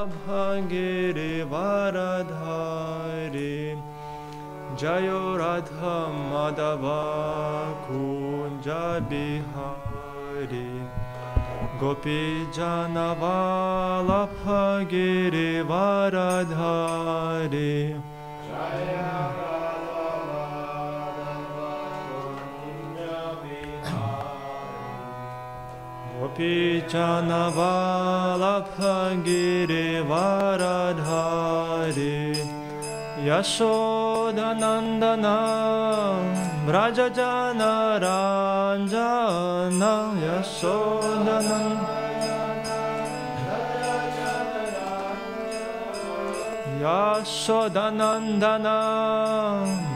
Vala Bhagirivaradhari Jayo Radha Madhava Kunja Bihari Gopi Jana Vala Bhagirivaradhari Gopi Jana Vala Bhagirivaradhari Yashoda Nandana Braja Jana Ranjana Yashoda Nandana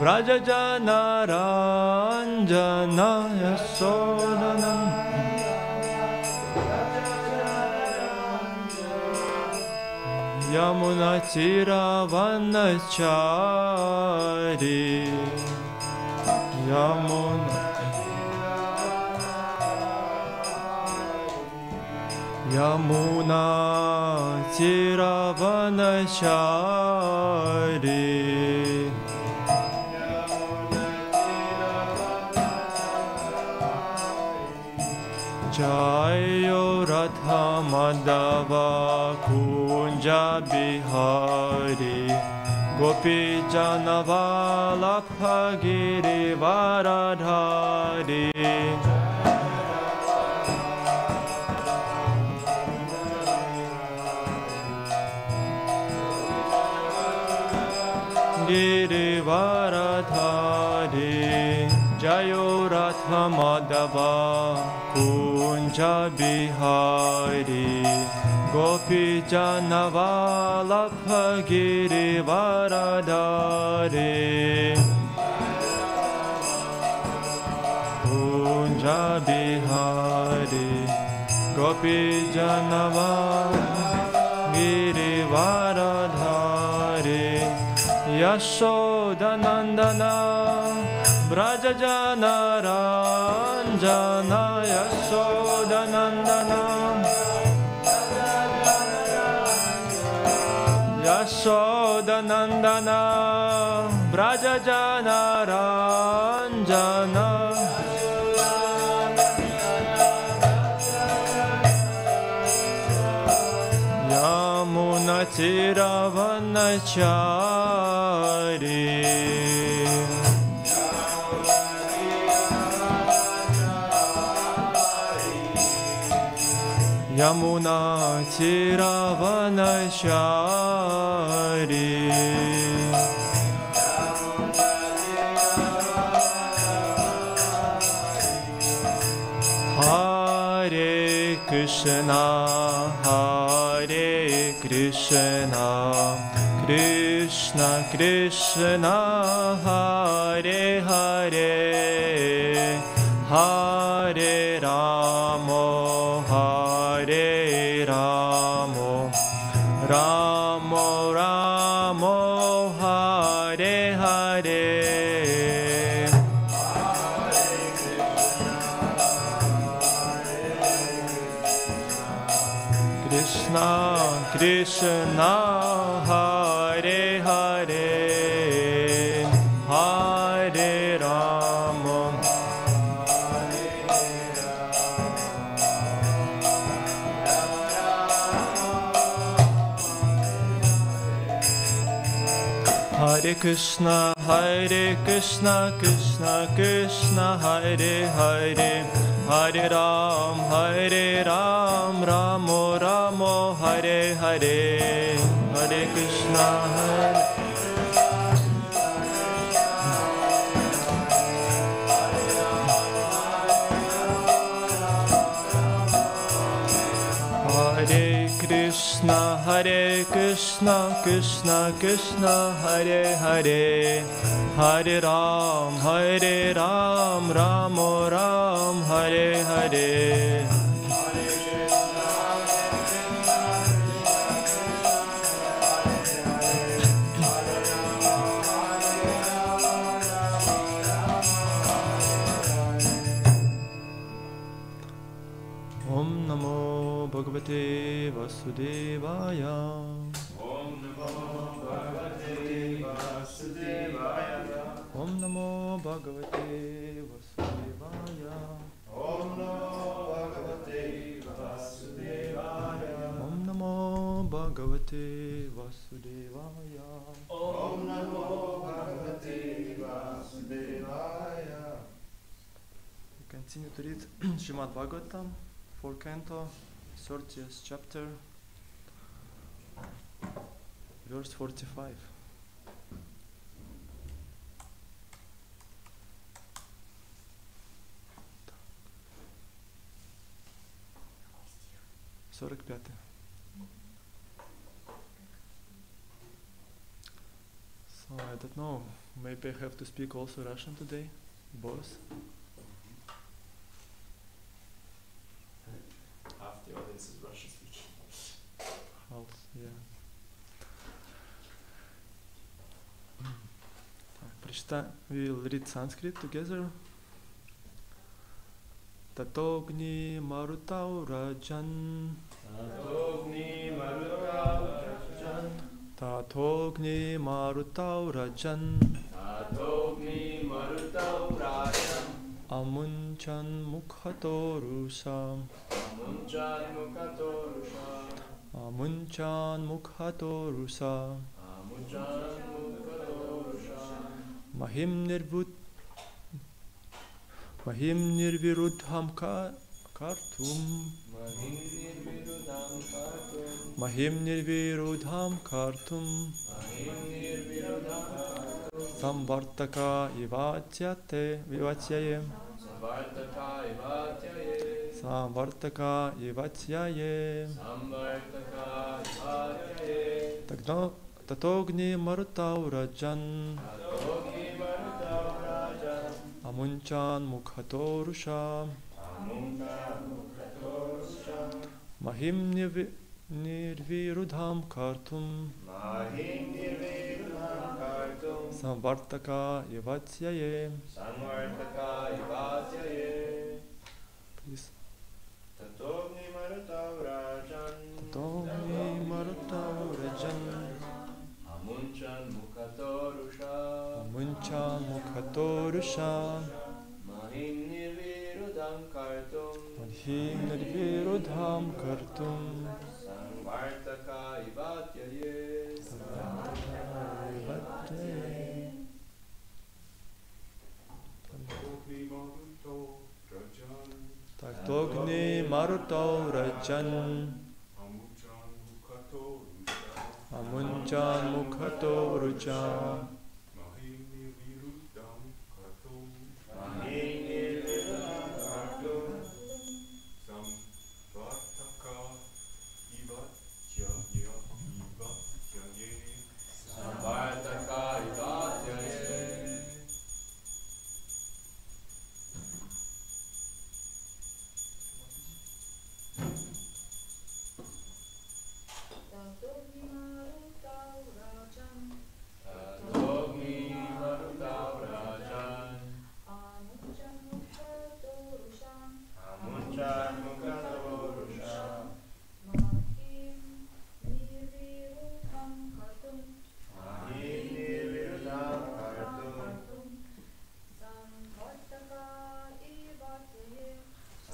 Braja Jana Ranjana Yashoda Yamuna Tira Vanachari Yamuna Tira Vanachari Jayo Radha Madhava Kunja Bihari Gopi Jana Vala Bhagirivaradhari Girivaradhari Jayo Radha Madhava Kunja Bihari Gopi Jana Vala Bhagirivaradhari Kunja Bihari Gopi Jana Vala Bhagirivaradhari Yashoda Nandana Braja Jana Ranjana Yashoda Nandana Yashoda Nandana Braja Jana Ranjana Yamuna Tira Vanachari Yamuna Tira Vanachari Hare Krishna Hare Krishna Krishna Krishna Hare Hare Hare Ramo Hare Ramo Ramo Ramo Hare Hare Krishna Krishna Hare Hare Hare Rama Hare Krishna Krishna Krishna Hare Hare Hare Ram Ramo Ramo Hare Hare Hare Krishna Hare Krishna Krishna Krishna Hare Hare Hare Ram Ramo Ram Hare Hare Om Namo Bhagavate Vasudevaya Bhagavate Vasudevaya. Om Namo Bhagavate Vasudevaya. Om Namo Bhagavate Vasudevaya. Om Namo Bhagavate Vasudevaya. We continue to read Srimad Bhagavatam, 4th canto, 30th chapter, verse 45. So I don't know, maybe I have to speak also Russian today, both. Half the audience is Russian speaking. Half, yeah. We'll read Sanskrit together. Tatogni marutau rajan. Tatogni marutau rajan. Tatogni marutau rajan. Tatogni marutau rajan. Amunchan mukhatorusha. Amunchan mukhatorusha. Amunchan mukhatorusha. Amunchan mukhatorusha. Mahim nirvirudham kartum. Mahim nirvirudham kartum. Samvartaka vivatyate. Samvartaka vivatyaye. Tatogni marutau rajan. Amunchan mukhatorusha. Mahim nirvirudham kartum. Samvartaka yavatyaye. Please. Tatogni marutau rajan. Tatogni marutau rajan. Amunchan mukhatorusha. Amunchan mukhatorusha. Mahim nirvirudham kartum. Mahim nirvirudham kartum. Samvartaka ivatyaye. Tatogni marutau rajan. Amunchan mukhatorusha. Mahim nirvirudham kartum. Mahim nirvirudham kartum. Samvartaka ivatyaye. Samvartaka ivatyaye. Tatogni marutau rajan. Amunchan mukhatorusha. Mahim nirvirudham kartum.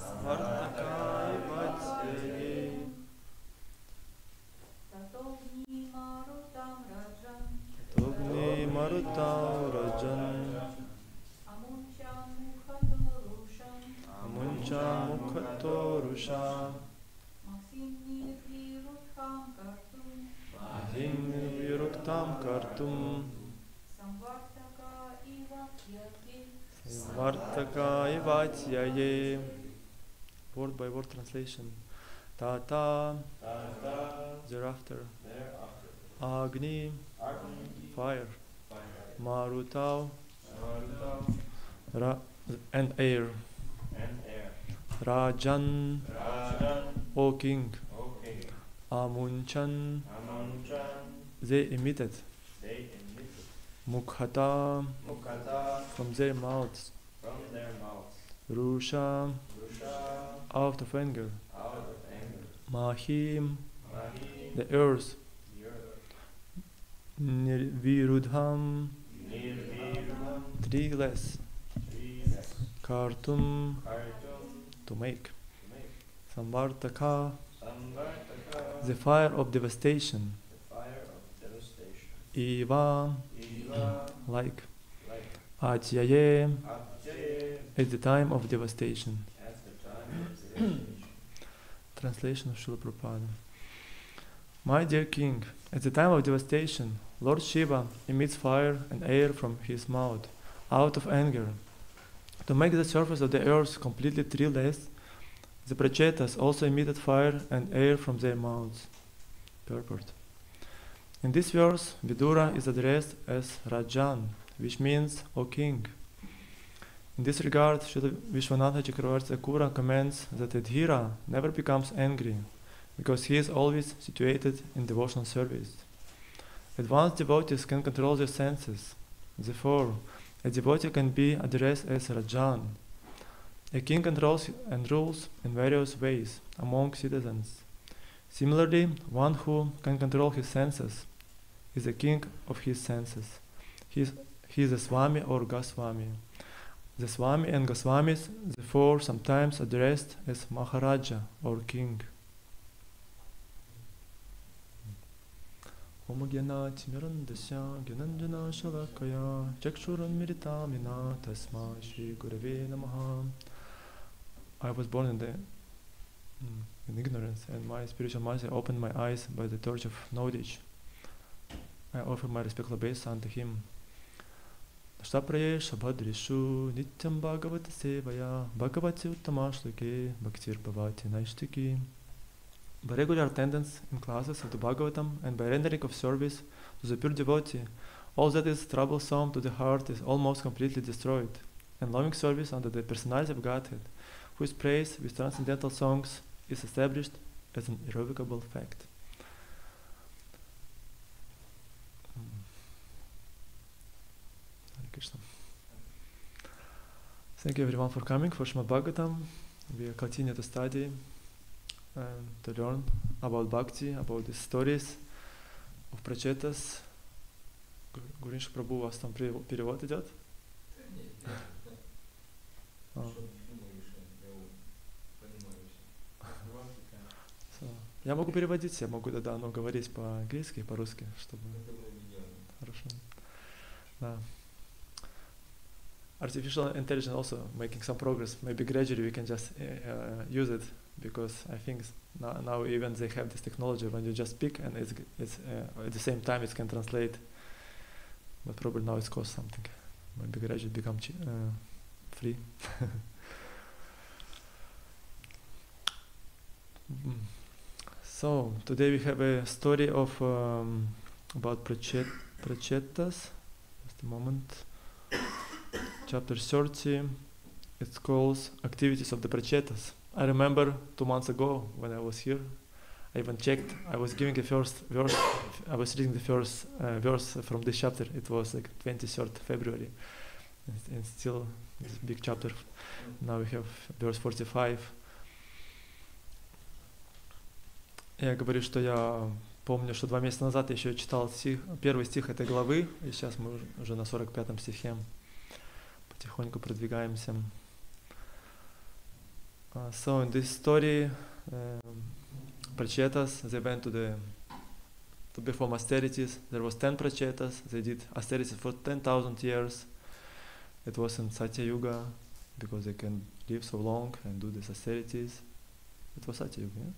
Samvartaka yavatyaye. Tatogni marutau rajan. Amunchan mukhatorusha. Mahim nirvirudham kartum. Samvartaka yavatyaye. Word by word translation. Tata. Thereafter. Agni. Fire. Marutau. And air. Rajan. O king. Amunchan. They emitted. Mukhata. From their mouths. Rusha. Out of anger. Mahim. The earth. Nirvirudham. Treeless. kartum, to make. Samvartaka, the fire of devastation. Iva, like. Atyaye, at the time of devastation. Translation of Srila Prabhupada. My dear king, at the time of devastation, Lord Shiva emits fire and air from his mouth, out of anger. To make the surface of the earth completely treeless, the Prachetas also emitted fire and air from their mouths. Purport. In this verse, Vidura is addressed as Rajan, which means, O king. In this regard, Srila Vishwanatha Chakravarti Thakura comments that Adhira never becomes angry, because he is always situated in devotional service. Advanced devotees can control their senses. Therefore, a devotee can be addressed as Rajan. A king controls and rules in various ways among citizens. Similarly, one who can control his senses is the king of his senses. He is a Swami or Goswami. The Swami and Goswamis, therefore, sometimes addressed as Maharaja or king. Om Gyana Timirandasya Gyananjana Shalakaya Chakshuran Miritamina Tasma Shri Gurave Namaha. I was born in ignorance, and my spiritual master opened my eyes by the torch of knowledge. I offer my respectful obeisance unto him. Nashtaprayesha Bhadrishu Nityam Bhagavata Sevaya Bhagavati Uttamashluke Bhaktir Bhavati Naishtiki. By regular attendance in classes of the Bhagavatam and by rendering of service to the pure devotee, all that is troublesome to the heart is almost completely destroyed, and loving service under the personality of Godhead, whose praise with transcendental songs is established as an irrevocable fact. Hare Krishna. Thank you everyone for coming for Srimad Bhagavatam. We continue to study and to learn about Bhakti, about the stories of Prachetas. Гуринш Прабhu, у вас там перевод идет? Я могу переводить, я могу говорить по-английски и по-русски, чтобы... Хорошо. Да. Artificial intelligence also making some progress. Maybe gradually we can just use it, because I think now even they have this technology when you just speak and it's at the same time it can translate. But probably now it's cost something. Maybe gradually become free. So today we have a story of about Prachetas. Just a moment. Chapter 30. It's called Activities of the Prachetas. I remember 2 months ago when I was here, I even checked. I was giving the first verse. I was reading the first verse from this chapter. It was like 23rd February, and still this big chapter. Now we have verse 45. Я говорю, что я помню, что 2 месяца назад я еще читал первый стих этой главы, и сейчас мы уже на 45-м стихе потихоньку продвигаемся. So in this story, Prachetas, they went to perform austerities. There was 10 Prachetas. They did austerities for 10,000 years. It was in Satya Yuga, because they can live so long and do these austerities. It was Satya Yuga, yeah?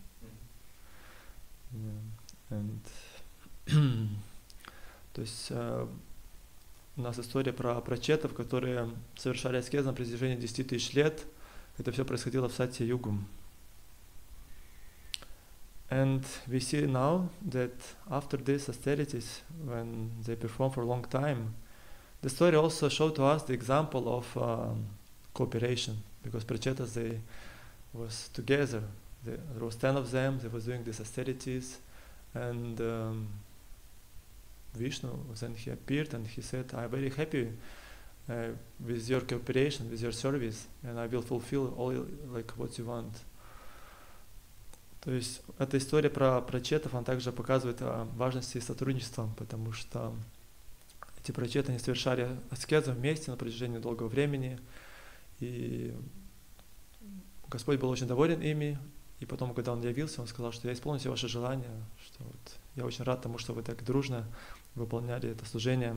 То есть у нас история про прачетов, которые совершали аскезу на протяжении 10 тысяч лет. Это все происходило в Сатья-югу. And we see now that after these austerities, when they perform for a long time, the story also showed to us the example of cooperation, because prachetas, they was together. There was 10 of them. They was doing these austerities, and Vishnu, then he appeared and he said, "I'm very happy with your cooperation, with your service, and I will fulfill all like what you want." То есть эта история про прачетов, она также показывает о важности сотрудничества, потому что эти прачеты, они совершали аскезу вместе на протяжении долгого времени, И Господь был очень доволен ими, и потом, когда Он явился, Он сказал, что я исполню все ваши желания, что вот я очень рад тому, что вы так дружно выполняли это служение.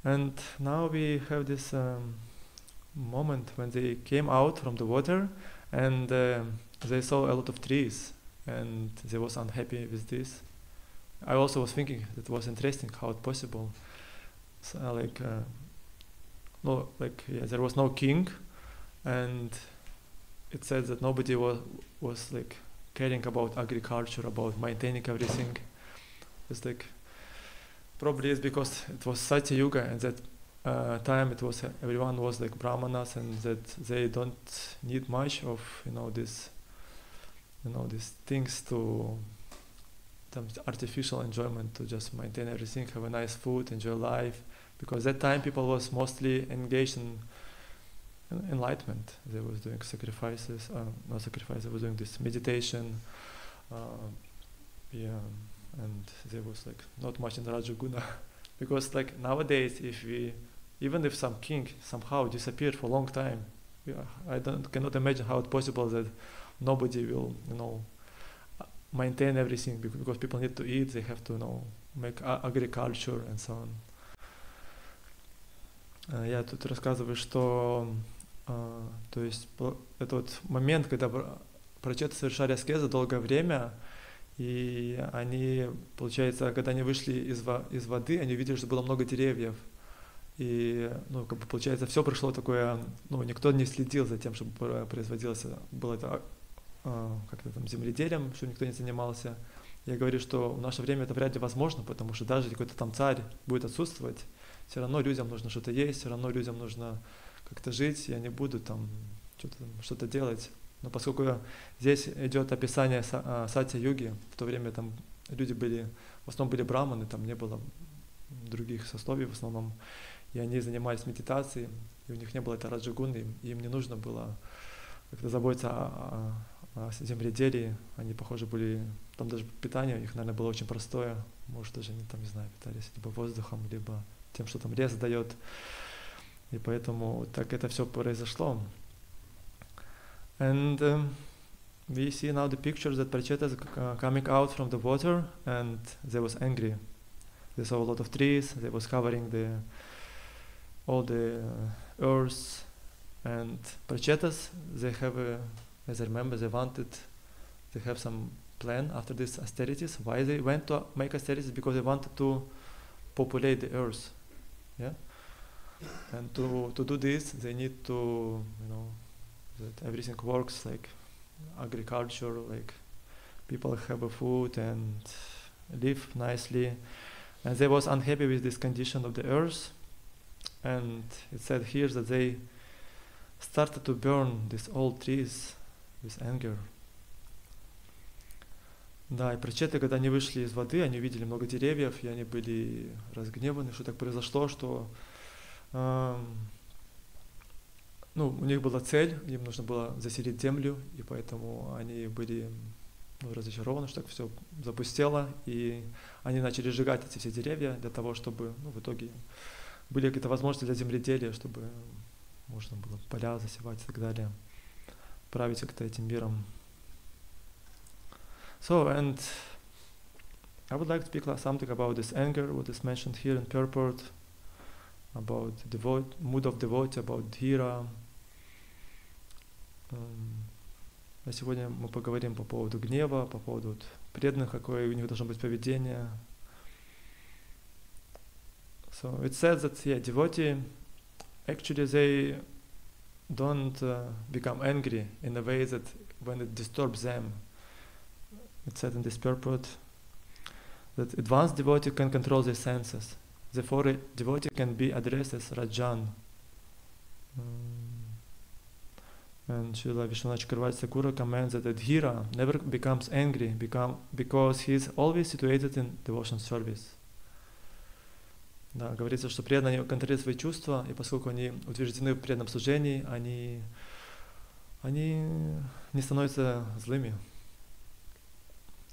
And now we have this moment when they came out from the water and they saw a lot of trees and they was unhappy with this. I also was thinking that it was interesting how it possible. So, there was no king, and it says that nobody was like caring about agriculture, about maintaining everything. It's like probably it's because it was Satya Yuga, and that time it was everyone was like brahmanas, and that they don't need much of these things to artificial enjoyment, to just maintain everything, have a nice food, enjoy life, because that time people was mostly engaged in enlightenment. They was doing sacrifices, not sacrifices, they was doing this meditation, and there was like not much in Rajaguna, because like nowadays, even if some king somehow disappeared for a long time, I cannot imagine how it's possible that nobody will maintain everything, because people need to eat, they have to make agriculture and so on. Я тут рассказываю, что то есть это вот момент, когда прачеты совершали аскезы долгое время, и они, получается, когда они вышли из воды, они увидели, что было много деревьев. И, получается, все прошло такое, никто не следил за тем, чтобы производилось, было это как-то там земледелием, что никто не занимался. Я говорю, что в наше время это вряд ли возможно, потому что даже какой-то там царь будет отсутствовать, все равно людям нужно что-то есть, все равно людям нужно как-то жить, и они будут там что-то делать. Но поскольку здесь идет описание Сатья-юги, в то время там люди в основном были браманы, там не было других сословий в основном, и они занимались медитацией, и у них не было этой раджагуны, и им не нужно было как-то заботиться о земледелии. Они, похоже, были, там даже питание у них, наверное, было очень простое, может, даже они там, не знаю, питались либо воздухом, либо тем, что там лес дает, и поэтому так это все произошло. And we see now the pictures that Prachetas coming out from the water, and they was angry. They saw a lot of trees, they was covering all the earth, and Prachetas, they have, as I remember, they have some plan after these austerities. Why they went to make austerities? Because they wanted to populate the earth, yeah. And to do this, they need to, that everything works, like agriculture, like people have a food and live nicely. And they was unhappy with this condition of the earth. And it said here that they started to burn these old trees with anger. Да, и прачеты, когда они вышли из воды, они увидели много деревьев, и они были разгневаны, что так произошло, что у них была цель, им нужно было заселить землю, и поэтому они были разочарованы, что так все запустело, и они начали сжигать эти все деревья для того, чтобы в итоге были какие-то возможности для земледелия, чтобы можно было поля засевать и так далее, править как-то этим миром. So, and I would like to speak something about this anger, what is mentioned here in purport, about mood of devotee, about dhira. А сегодня мы поговорим по поводу гнева, по поводу преданных, какое у них должно быть поведение. So it says that devotee, actually they don't become angry in a way that when it disturbs them. It said in this purport that advanced devotee can control their senses. Therefore, a devotee can be addressed as Rajan. And Srila Vishwanath Chakravarti Thakura comments that Dhira never becomes angry because he is always situated in devotion service. Да, говорится, что преданные контролируют свои чувства, и поскольку они утверждены в преданном служении, они не становятся злыми.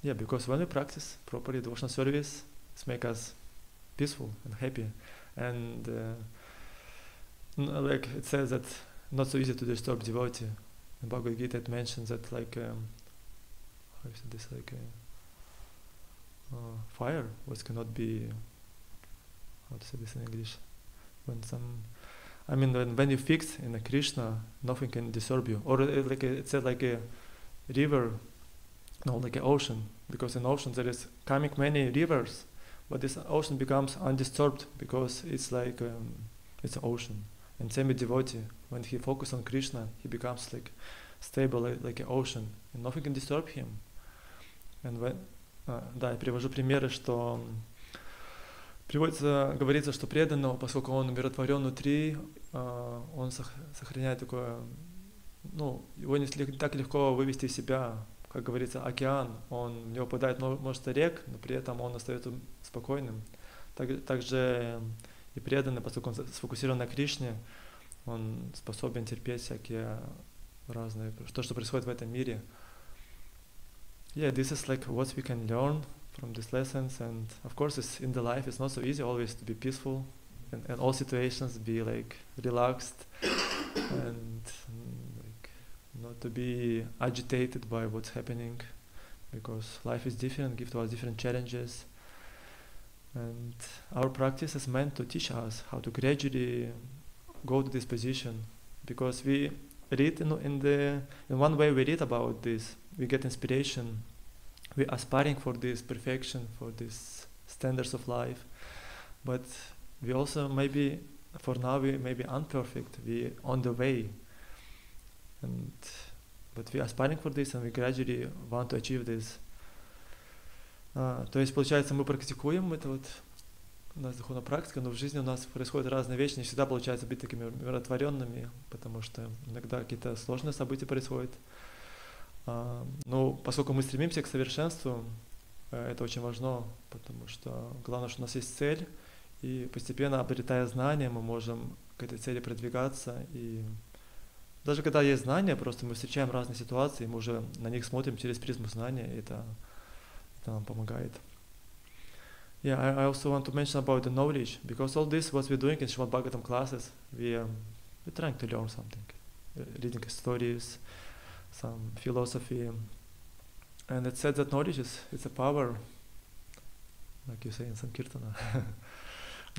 Yeah, because when we practice properly devotional service, it makes us peaceful and happy. And like it says that not so easy to disturb devotee. In Bhagavad Gita it mentions that like how is this like fire was cannot be, how to say this in English, when some, I mean when you fix in a Krishna, nothing can disturb you. Or like it said like a river, no, like an ocean, because in ocean there is coming many rivers, but this ocean becomes undisturbed because it's like it's an ocean. And same with devotee, when he focuses on Krishna, he becomes like stable, like an ocean, and nothing can disturb him. And when, да, я привожу примеры, что приводится, говорится, что преданного, поскольку он умиротворен внутри, он сохраняет такое, ну, его не так легко вывести из себя, как говорится, океан, он в него попадает множество рек, но при этом он остается спокойным. Также и преданный, поскольку он сфокусирован на Кришне, он способен терпеть всякие разные, то, что происходит в этом мире. Yeah, this is like what we can learn from these lessons, and of course it's in the life it's not so easy always to be peaceful and all situations be like relaxed and like not to be agitated by what's happening, because life is different, give to us different challenges, and our practice is meant to teach us how to gradually go to this position, because we read in one way we read about this, we get inspiration, we are aspiring for this perfection, for these standards of life, but we also maybe for now we may be imperfect, we on the way, but we are aspiring for this and we gradually want to achieve this. То есть получается мы практикуем это вот, у нас духовная практика, но в жизни у нас происходят разные вещи, не всегда получается быть такими умиротворенными, потому что иногда какие-то сложные события происходят. Но поскольку мы стремимся к совершенству, это очень важно, потому что главное, что у нас есть цель, и постепенно, обретая знания, мы можем к этой цели продвигаться. И даже когда есть знания, просто мы встречаем разные ситуации, мы уже на них смотрим через призму знания, и это нам помогает. Yeah, I also want to mention about the knowledge, because all this what we're doing in Srimad Bhagavatam classes, we're trying to learn something, reading stories, some philosophy, and it said that knowledge it's a power, like you say in Sankirtana.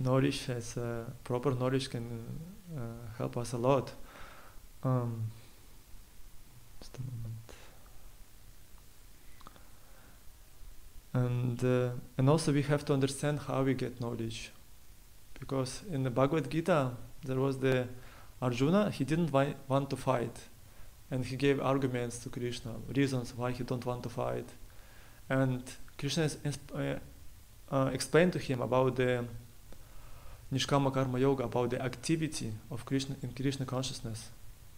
Knowledge, proper knowledge can help us a lot. Just a moment. And also we have to understand how we get knowledge, because in the Bhagavad Gita there was the Arjuna, he didn't want to fight, and he gave arguments to Krishna, reasons why he don't want to fight, and Krishna explained to him about the Nishkama Karma Yoga, about the activity of Krishna in Krishna consciousness.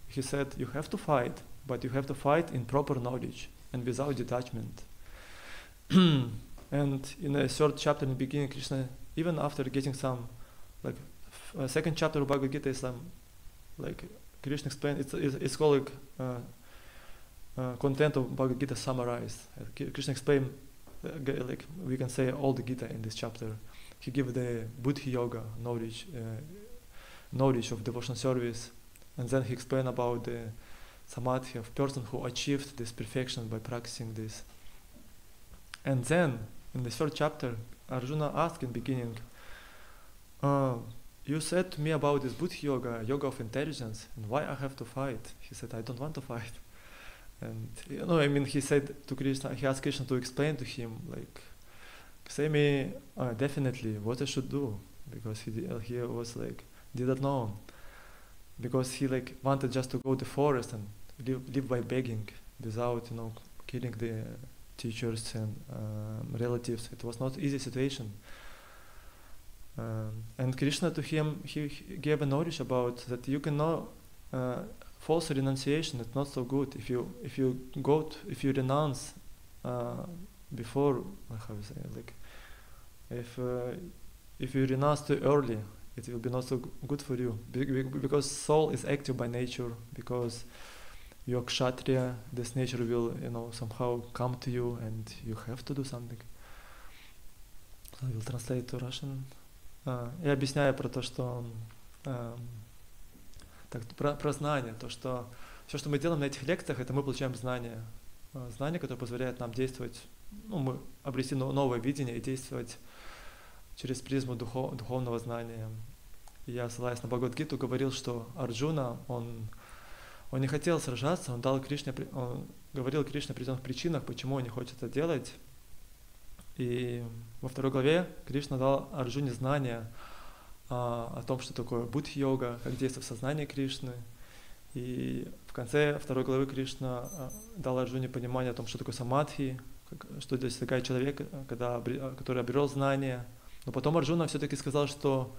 He said you have to fight, but you have to fight in proper knowledge and without detachment. And in the third chapter in the beginning, Krishna, even after getting some, like second chapter of Bhagavad Gita is some, like Krishna explained, it's called content of Bhagavad Gita summarized. Krishna explained, like we can say all the Gita in this chapter. He gave the Buddhi Yoga knowledge of devotional service, and then he explained about the samadhi of person who achieved this perfection by practicing this. And then, in the third chapter, Arjuna asked in the beginning, you said to me about this Buddhi Yoga, yoga of intelligence, and why I have to fight? He said, I don't want to fight. And, he said to Krishna, he asked Krishna to explain to him, like, say me definitely what I should do, because he was like, didn't know. Because he like wanted just to go to the forest and live by begging, without, killing the teachers and relatives. It was not easy situation. And Krishna to him, he gave a knowledge about that you can know false renunciation. It's not so good if you renounce before, how you say, like if you renounce too early, it will be not so good for you, because soul is active by nature, because you're kshatriya, this nature will somehow come to you and you have to do something. So I will translate to Russian. Я объясняю про то, что Так, про знание, то, что все, что мы делаем на этих лекциях, это мы получаем знания. Знания, которые позволяют нам действовать, мы обрести новое видение и действовать через призму духовного знания. И я, ссылаясь на Бхагавад-гиту, говорил, что Арджуна, он не хотел сражаться, он говорил Кришне о определенных причинах, почему он не хочет это делать. И во 2 главе Кришна дал Арджуне знания о том, что такое будхи-йога, как действует сознание Кришны. И в конце 2 главы Кришна дал Арджуне понимание о том, что такое самадхи, что достигает человек, который обрел знания. Но потом Арджуна все-таки сказал, что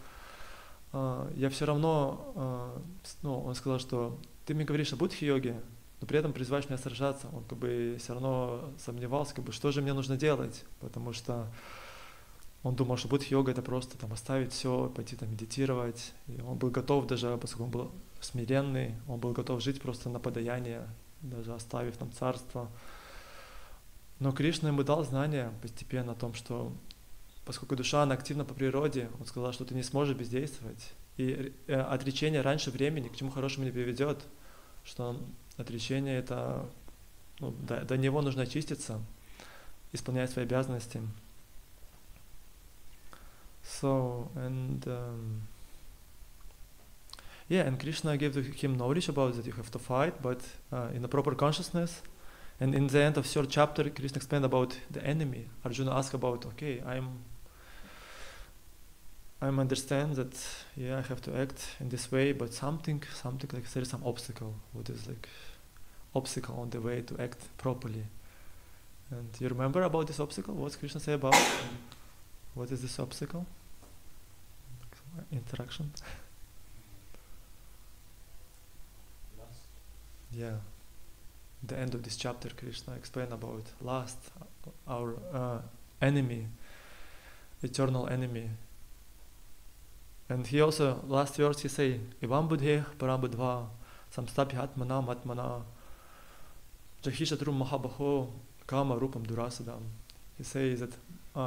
я все равно, он сказал, что ты мне говоришь о будхи-йоге, но при этом призываешь меня сражаться. Он все равно сомневался, что же мне нужно делать, потому что он думал, что будхи-йога это просто оставить все, пойти медитировать. И он был готов даже, поскольку он был смиренный, он был готов жить просто на подаяние, даже оставив царство. Но Кришна ему дал знания постепенно о том, что поскольку душа, она активна по природе, он сказал, что ты не сможешь бездействовать. И отречение раньше времени к чему хорошему не приведет, что отречение это, до него нужно очиститься, исполнять свои обязанности. And Krishna gave him knowledge about that you have to fight, but in a proper consciousness. And in the end of 3rd chapter, Krishna explained about the enemy. Arjuna asked about, I understand that I have to act in this way, but something like there is some obstacle. What is obstacle on the way to act properly? And you remember about this obstacle? What's Krishna say about? What is this obstacle? Interaction. Lust. Yeah. The end of this chapter, Krishna explained about lust, our enemy, eternal enemy. And he also, last verse, he say, Ivam buddheh parambudva samstabhya atmana matmana jahishatrum mahabaho kama rupam durasadam. He says that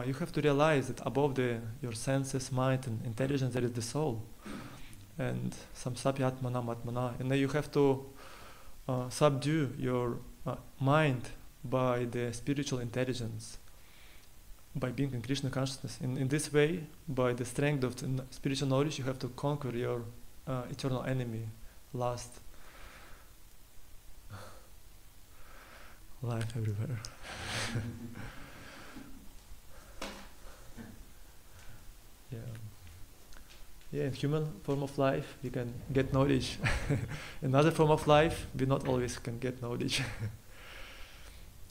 you have to realize that above your senses, mind and intelligence there is the soul. And samstabhya atmana matmana. And then you have to subdue your mind by the spiritual intelligence, by being in Krishna consciousness. In this way, by the strength of the spiritual knowledge, you have to conquer your eternal enemy, lust. Life everywhere. In human form of life, we can get knowledge. In other form of life, we not always can get knowledge.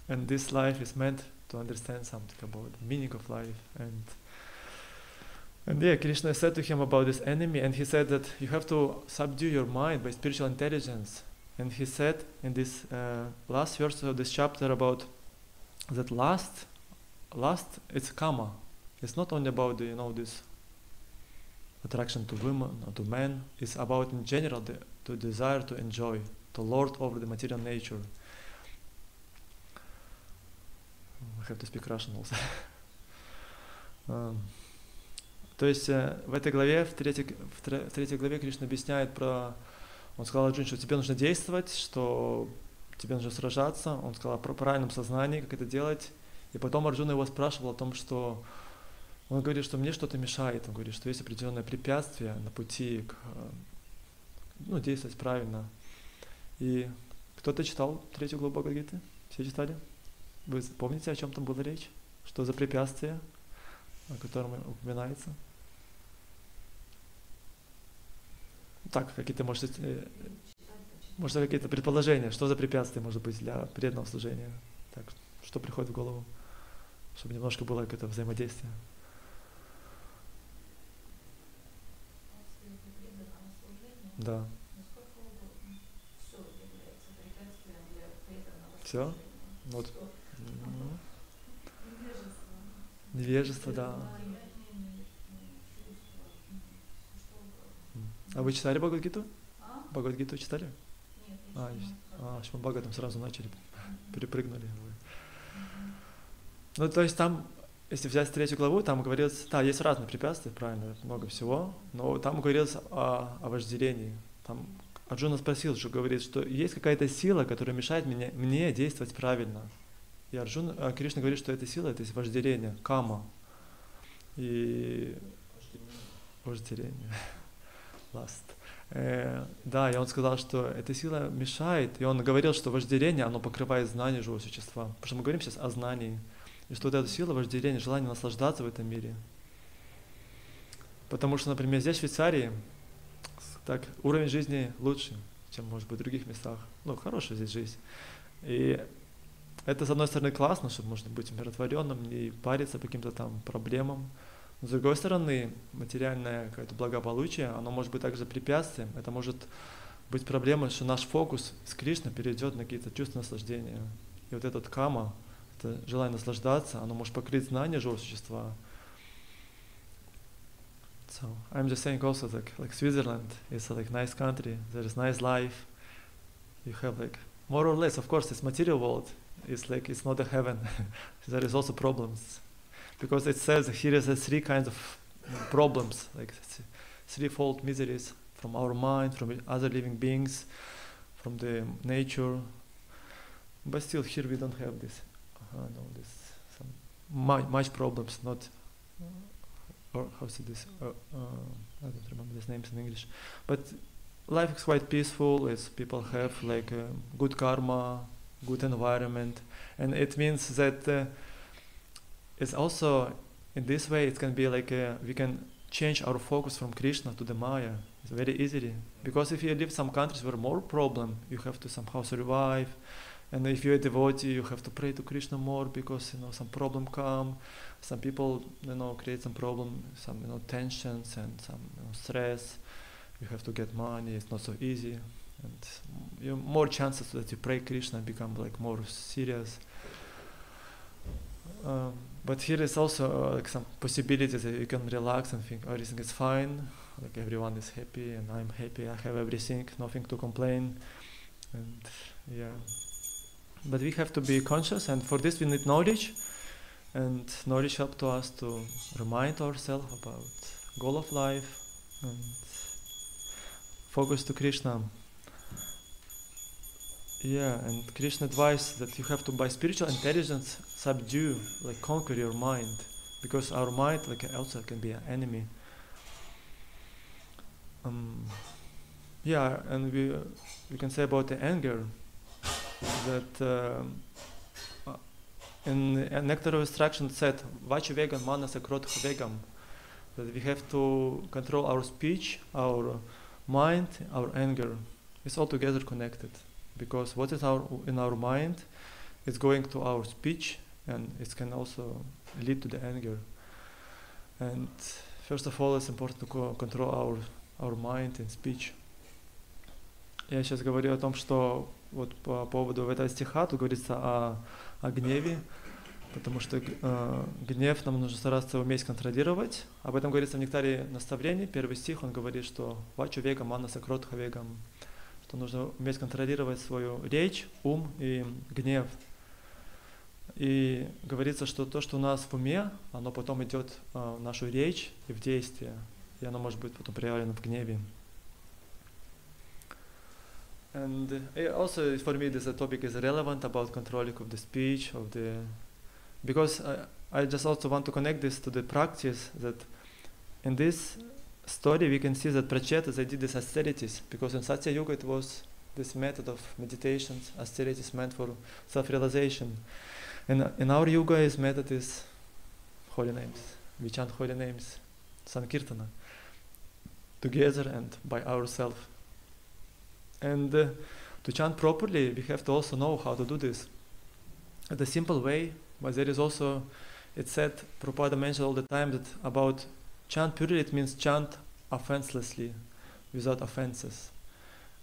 And this life is meant to understand something about the meaning of life. And Krishna said to him about this enemy, and he said that you have to subdue your mind by spiritual intelligence. And he said in this last verse of this chapter about that lust, it's kama. It's not only about this attraction to women or to men. It's about in general the desire to enjoy, to lord over the material nature. I have to speak Russian also. То есть в этой главе, в третьей главе Кришна объясняет он сказал Арджуне, что тебе нужно действовать, что тебе нужно сражаться. Он сказал про правильном сознании, как это делать. И потом Арджуна его спрашивал о том, что он говорит, что мне что-то мешает. Он говорит, что есть определенное препятствие на пути к действовать правильно. И кто-то читал 3 главу Бхагавад-гиты? Все читали? Вы помните, о чем там была речь? Что за препятствие, о котором упоминается? Так, какие-то, может, какие-то предположения, что за препятствие может быть для преданного служения? Так, что приходит в голову, чтобы немножко было какое-то взаимодействие? Да. Все? Вот. Невежество, да. А вы читали Бхагавад-гиту? Бхагавад-гиту читали? Нет. Бхагавадам сразу начали, перепрыгнули. То есть там, если взять 3 главу, там говорилось, есть разные препятствия, правильно, много всего, но там говорилось о вожделении. Там Арджуна спросил, что говорит, что есть какая-то сила, которая мешает мне действовать правильно. И Кришна говорит, что эта сила — это есть вожделение, кама. И вожделение, lust. Да, и он сказал, что эта сила мешает. И он говорил, что вожделение, оно покрывает знание живого существа. Потому что мы говорим сейчас о знании. И что вот эта сила вожделения, желание наслаждаться в этом мире. Потому что, например, здесь, в Швейцарии, так, уровень жизни лучше, чем, может быть, в других местах. Ну, хорошая здесь жизнь. И это, с одной стороны, классно, чтобы можно быть умиротворенным, не париться по каким-то там проблемам. Но, с другой стороны, материальное какое-то благополучие, оно может быть также препятствием. Это может быть проблемой, что наш фокус с Кришной перейдет на какие-то чувства наслаждения. И вот этот кама, это желание наслаждаться, оно может покрыть знание живого существа. So I'm just saying also like Switzerland is a nice country. There is nice life. You have more or less, of course, this material world is it's not a heaven. There is also problems, because it says here is three kinds of problems, like threefold miseries from our mind, from other living beings, from the nature. But still, here we don't have this. Much problems, not. Or how to say this? I don't remember these names in English. But life is quite peaceful. People have good karma, good environment, and it means that it's also in this way it can be we can change our focus from Krishna to the Maya. It's very easily, because if you live some countries where more problem, you have to somehow survive. And if you're a devotee, you have to pray to Krishna more because some problem come. Some people create some problem, some tensions and some stress. You have to get money. It's not so easy, and you more chances that you pray Krishna and become more serious. But here is also some possibilities that you can relax and think everything is fine. Everyone is happy and I'm happy. I have everything, nothing to complain, and yeah. But we have to be conscious, and for this we need knowledge, and knowledge helps to us to remind ourselves about goal of life and focus to Krishna. Yeah, and Krishna advised that you have to, by spiritual intelligence, subdue, conquer your mind, because our mind also can be an enemy. Yeah, and we can say about the anger, that in Nectar of Instruction it said, Vachu vegam manasa krodha vegam, that we have to control our speech, our mind, our anger. It's all together connected, because what is in our mind is going to our speech, and it can also lead to the anger. And first of all, it's important to control our mind and speech. Я сейчас говорю о том, что вот по поводу этого стиха тут говорится о гневе, потому что гнев нам нужно стараться уметь контролировать. Об этом говорится в Нектаре наставлений. Первый стих, он говорит, что «Вачу вегам, манаса кротха вегам», что нужно уметь контролировать свою речь, ум и гнев. И говорится, что то, что у нас в уме, оно потом идет в нашу речь и в действие, и оно может быть потом проявлено в гневе. And also for me this topic is relevant about controlling of the speech, because I just also want to connect this to the practice, that in this story we can see that Prachetas, they did these austerities, because in Satya Yuga it was this method of meditations, austerities meant for self-realization. And in our Yuga his method is holy names. We chant holy names, Sankirtana, together and by ourselves. And to chant properly, we have to also know how to do this. In a simple way, but there is also, it's said, Prabhupada mentioned all the time that about chant purely, it means chant offenselessly, without offenses.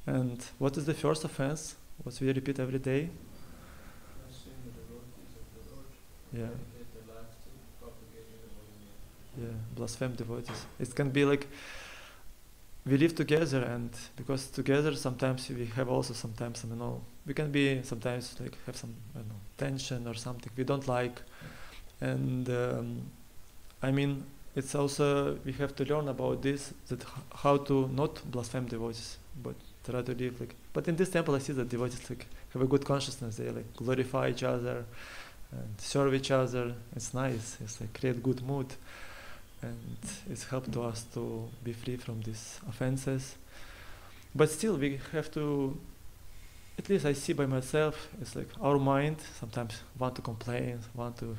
And what is the first offense? What we repeat every day? Yeah. Yeah, blaspheme devotees. It can be we live together, and because together sometimes we have also sometimes we can be sometimes have some tension or something we don't like, and it's also we have to learn about this, that how to not blaspheme devotees, but try to live like. But in this temple, I see that devotees like have a good consciousness. They like glorify each other and serve each other. It's nice. It's like create good mood, and it's helped to us to be free from these offenses. But still, we have to. At least I see by myself, it's like our mind sometimes want to complain, want to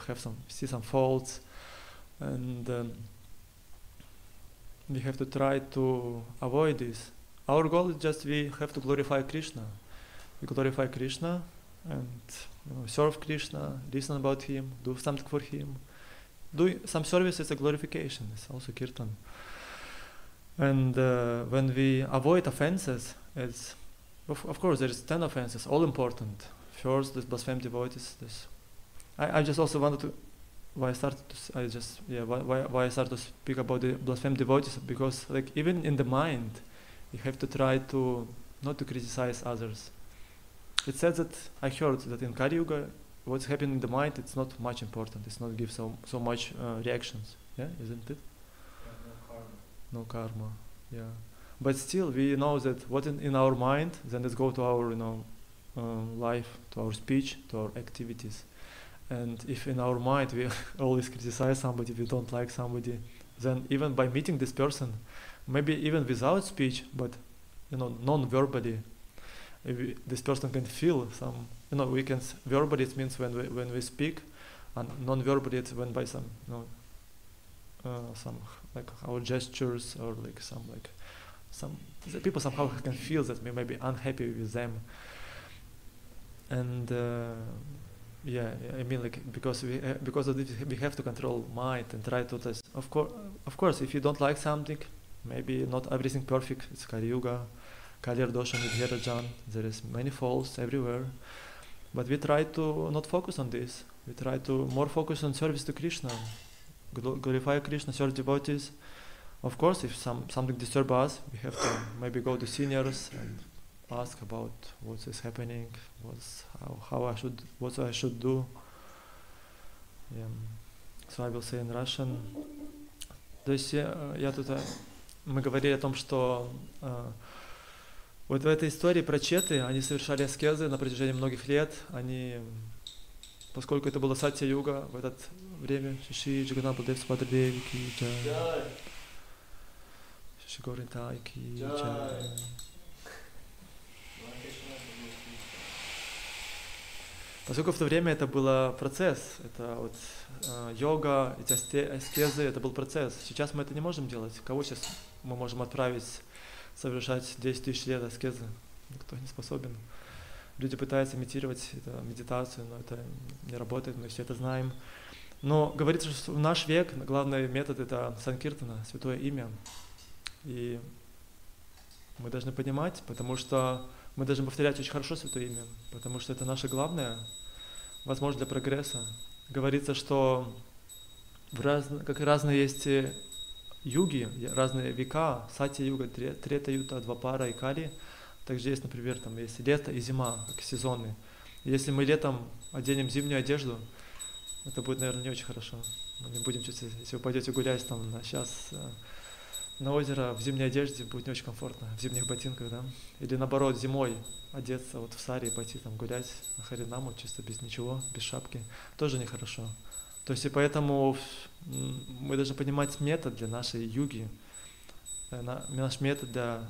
see some faults, and we have to try to avoid this. Our goal is just we have to glorify Krishna. We glorify Krishna and serve Krishna, listen about Him, do something for Him. Do some service is a glorification, it's also kirtan. And when we avoid offenses, it's of course there is 10 offenses, all important. First, this blaspheme devotees. I just also wanted to. Why I started to speak about the blaspheme devotees, because like even in the mind, you have to try to not to criticize others. It says that I heard that in Kali Yuga, what's happening in the mind, it's not much important. It's not give so much reactions. Yeah, isn't it? Yeah, no karma. Yeah, but still we know that what in our mind, then let's go to our life, to our speech, to our activities. And if in our mind we always criticize somebody, we don't like somebody, then even by meeting this person, maybe even without speech, but non-verbally, this person can feel some. We can verbally it means when we speak, and non-verbally it's when by some some like our gestures or like some the people somehow can feel that we may be unhappy with them. And I mean like because of this we have to control mind and try to test. Of course, if you don't like something, maybe not everything perfect. It's Kali Yuga, Kalir Dosha Nidhirajan. There is many faults everywhere, but we try to not focus on this. We try to more focus on service to Krishna, glorify Krishna, serve devotees. Of course, if something disturbs us, we have to maybe go to seniors and ask about what is happening, what I should do. Yeah. So I will say in Russian. То есть мы говорили о том, что вот в этой истории про четы, они совершали аскезы на протяжении многих лет. Поскольку это была Сатья-юга, в это время Шиши Джаганнат Балдев Супадра-деви ки джай, Шиши Горинтай ки джай. Поскольку в то время это был процесс, это вот йога, эти аскезы, это был процесс. Сейчас мы это не можем делать. Кого сейчас мы можем отправить совершать 10 тысяч лет аскезы? Никто не способен. Люди пытаются имитировать медитацию, но это не работает, мы все это знаем. Но говорится, что в наш век главный метод это санкиртана, святое имя. И мы должны понимать, потому что мы должны повторять очень хорошо святое имя, потому что это наше главное возможность для прогресса. Говорится, что как разные есть юги, разные века, Сатья-юга, Трета-юга, Двапара и Кали. Также есть, например, там есть лето и зима, как сезоны. Если мы летом оденем зимнюю одежду, это будет, наверное, не очень хорошо. Мы не будем чувствовать, если вы пойдете гулять там сейчас на озеро в зимней одежде, будет не очень комфортно, в зимних ботинках, да? Или наоборот, зимой одеться вот в саре и пойти там гулять на Харинаму, чисто без ничего, без шапки, тоже нехорошо. То есть и поэтому мы должны понимать метод для нашей юги, наш метод для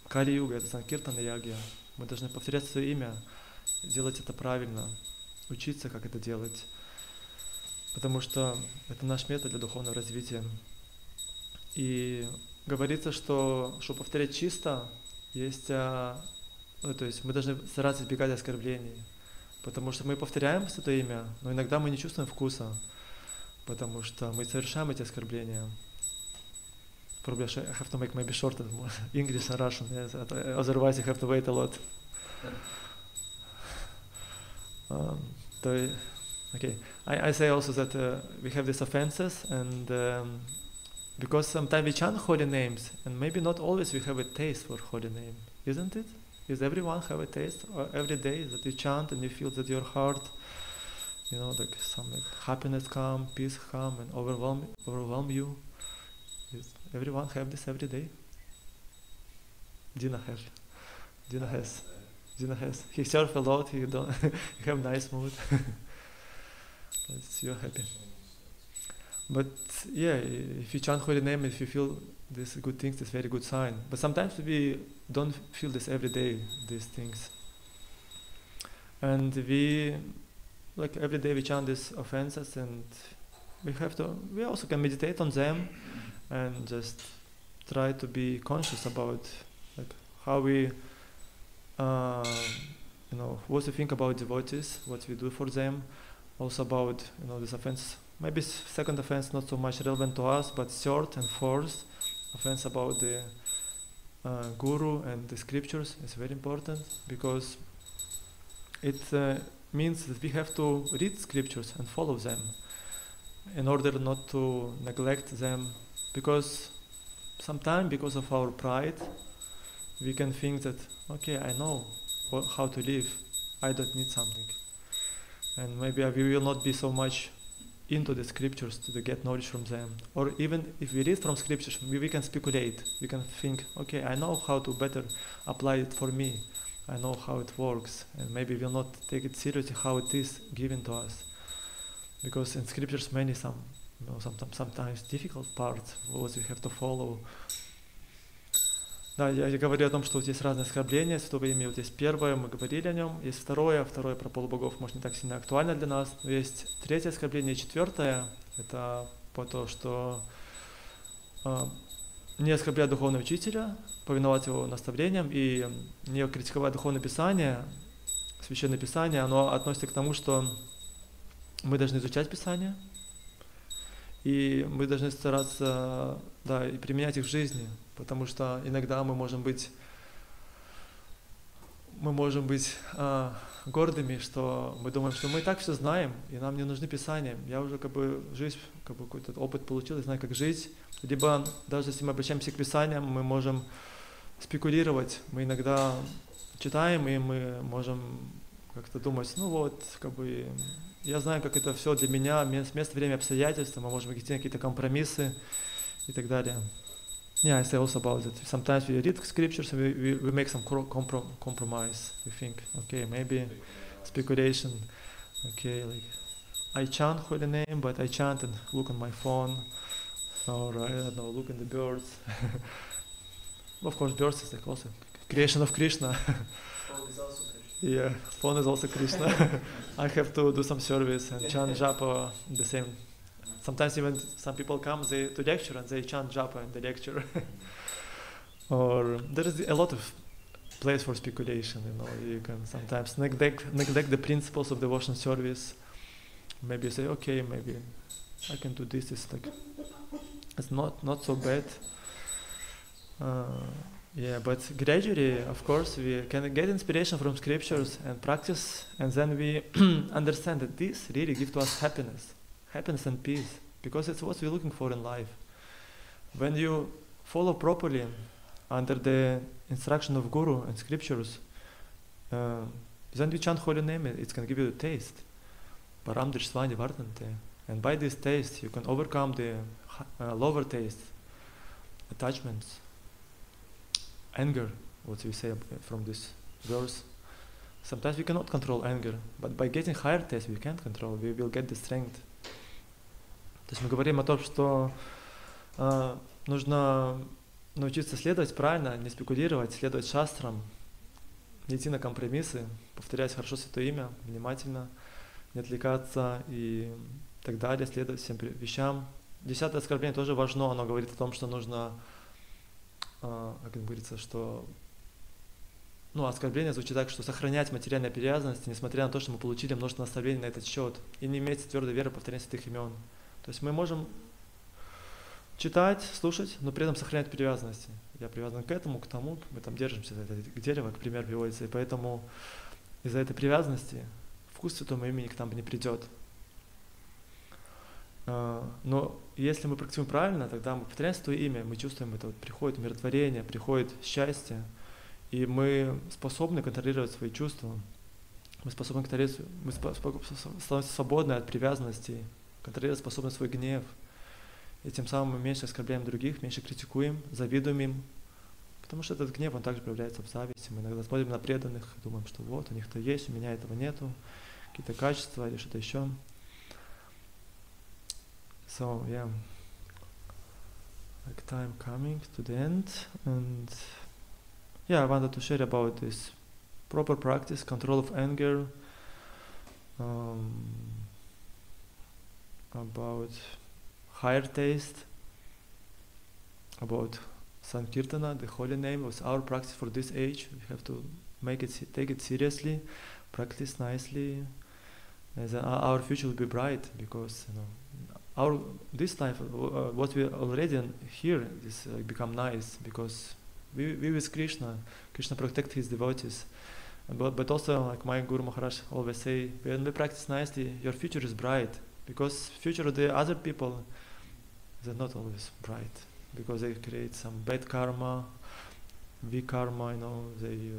Кали-юга, это санкиртана ягья. Мы должны повторять свое имя, делать это правильно, учиться, как это делать, потому что это наш метод для духовного развития. И говорится, что чтобы повторять чисто, есть, то есть мы должны стараться избегать оскорблений, потому что мы повторяем это имя, но иногда мы не чувствуем вкуса, потому что мы совершаем эти оскорбления. Probably I have to make maybe shorter English and Russian, yes, otherwise you have to wait a lot. Okay, I say also that we have these offenses, and because sometimes we chant holy names, and maybe not always we have a taste for holy name, isn't it? Does everyone have a taste every day that you chant and you feel that your heart, like some happiness come, peace come, and overwhelm you? Does everyone have this every day? Dina has. He surf a lot. He don't. He have nice mood. You're happy. But yeah, if you chant holy name, if you feel these good things, it's very good sign. But sometimes we don't feel this every day, these things. And we, like every day we chant these offenses, and we also can meditate on them and just try to be conscious about like how we, what we think about devotees, what we do for them, also about, this offense. Maybe second offense not so much relevant to us, but third and fourth offense about the guru and the scriptures is very important, because it means that we have to read scriptures and follow them in order not to neglect them, because sometimes because of our pride we can think that, okay, I know how to live, I don't need something, and maybe we will not be so much into the scriptures to get knowledge from them. Or even if we read from scriptures, we can speculate. We can think, okay, I know how to better apply it for me. I know how it works, and maybe we'll not take it seriously how it is given to us. Because in scriptures sometimes difficult parts, what we have to follow. Да, я говорю о том, что вот есть разные оскорбления святого имени. Вот есть первое, мы говорили о нем, есть второе про полубогов, может, не так сильно актуально для нас, но есть третье оскорбление, четвертое, это по то, что не оскорблять духовного учителя, повиновать его наставлениям и не критиковать духовное писание, священное писание, оно относится к тому, что мы должны изучать писание, и мы должны стараться, и применять их в жизни. Потому что иногда мы можем быть гордыми, что мы думаем, что мы и так все знаем, и нам не нужны писания. Я уже жизнь, какой-то опыт получил, и знаю, как жить. Либо даже если мы обращаемся к писаниям, мы можем спекулировать. Мы иногда читаем, и мы можем как-то думать, я знаю, как это все для меня, место, время, обстоятельства, мы можем идти на какие-то компромиссы и так далее. Yeah, I say also about it. Sometimes we read scriptures and we make some compromise. We think, okay, maybe speculation. Okay, like I chant holy name, but I chant and look on my phone, or I don't know, look at the birds. Of course, birds is like also creation of Krishna. Phone is also Krishna. Yeah, phone is also Krishna. I have to do some service and chant japa the same. Sometimes even some people come to lecture and they chant japa in the lecture. Or there is a lot of place for speculation, you can sometimes neglect the principles of devotion service. Maybe you say, okay, maybe I can do this, it's not so bad. But gradually, of course, we can get inspiration from scriptures and practice, and then we understand that this really gives to us happiness and peace, because it's what we're looking for in life. When you follow properly under the instruction of Guru and scriptures, then you chant holy name, it can give you the taste. Param drishvani vartante. And by this taste, you can overcome the lower taste, attachments, anger, what we say from this verse. Sometimes we cannot control anger, but by getting higher taste, we can control, we will get the strength. То есть мы говорим о том, что нужно научиться следовать правильно, не спекулировать, следовать шастрам, не идти на компромиссы, повторять хорошо святое имя, внимательно, не отвлекаться и так далее, следовать всем вещам. 10-е оскорбление тоже важно, оно говорит о том, что нужно, как говорится, что оскорбление звучит так, что сохранять материальные привязанности, несмотря на то, что мы получили множество наставлений на этот счет, и не иметь твердой веры в повторение святых имен. То есть мы можем читать, слушать, но при этом сохранять привязанности. Я привязан к этому, к тому, мы там держимся за это дерево, к примеру, приводится, и поэтому из-за этой привязанности вкус святого имени к нам не придет. Но если мы практикуем правильно, тогда мы повторяем святое имя, мы чувствуем это, приходит умиротворение, приходит счастье, и мы способны контролировать свои чувства, мы становимся свободны от привязанностей, контролировать способны свой гнев, и тем самым мы меньше оскорбляем других, меньше критикуем, завидуем им, Потому что этот гнев, он также проявляется в зависти. Мы иногда смотрим на преданных, думаем, что вот, у них-то есть, у меня этого нету, какие-то качества или что-то еще. So, yeah, like time coming to the end, and yeah, I wanted to share about this proper practice, control of anger, about higher taste, about Sankirtana, the holy name, was our practice for this age. We have to take it seriously, practice nicely, and then our future will be bright, because this life, what we already here, is become nice, because we with Krishna protect his devotees. But also, like my Guru Maharaj always say, when we practice nicely, your future is bright, because future of the other people, they're not always bright, because they create some bad karma, weak karma, they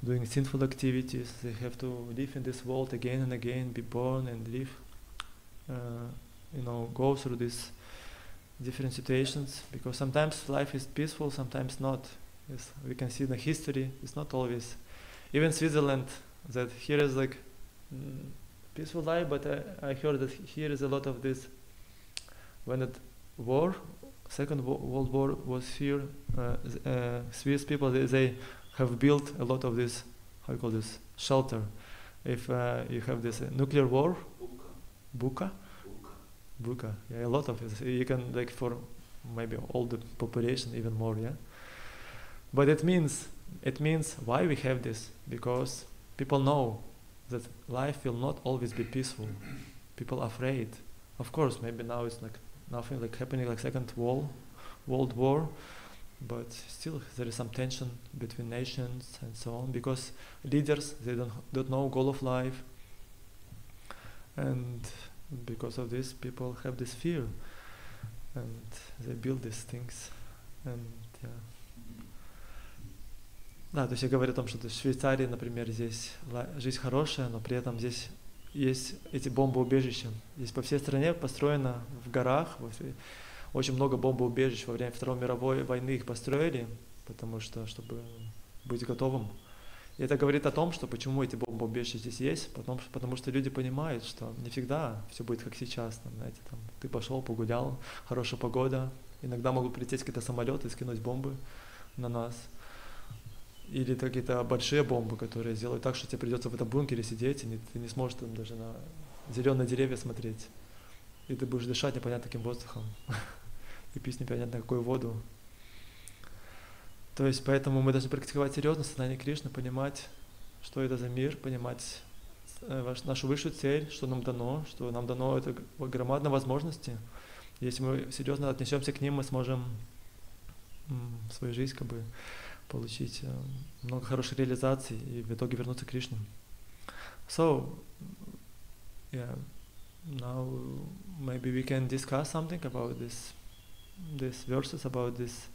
doing sinful activities, they have to live in this world again and again, be born and live, go through these different situations, because sometimes life is peaceful, sometimes not. Yes, we can see in the history, it's not always. Even Switzerland, that here is like peaceful life, but I heard that here is a lot of this. When the war, Second World War was here, Swiss people, they have built a lot of this, how you call this, shelter. If you have this nuclear war, Buka, yeah, a lot of it. You can, like, for maybe all the population, even more, yeah. But it means why we have this, because people know that life will not always be peaceful. People are afraid. Of course, maybe now it's like nothing like happening like Second World War, but still there is some tension between nations and so on, because leaders, they don't know goal of life, and because of this people have this fear, and they build these things, and yeah. Да, то есть я говорю о том, что в Швейцарии, например, здесь жизнь хорошая, но при этом здесь есть эти бомбоубежища. Здесь по всей стране построено в горах, очень много бомбоубежищ. Во время Второй мировой войны их построили, потому что, чтобы быть готовым. И это говорит о том, что почему эти бомбоубежища здесь есть, потому что люди понимают, что не всегда все будет как сейчас. Знаете, ты пошел, погулял, хорошая погода, иногда могут прилететь какие-то самолеты и скинуть бомбы на нас. Или какие-то большие бомбы, которые сделают так, что тебе придется в этом бункере сидеть, и ты не сможешь там даже на зеленые деревья смотреть. И ты будешь дышать непонятно каким воздухом, и пить непонятно какую воду. То есть поэтому мы должны практиковать серьезно сознание Кришны, понимать, что это за мир, понимать нашу высшую цель, что нам дано это громадные возможности. Если мы серьезно отнесемся к ним, мы сможем в свою жизнь получить много хорошей реализаций и в итоге вернуться к Кришне. So, yeah, now maybe we can discuss something about these verses, about this,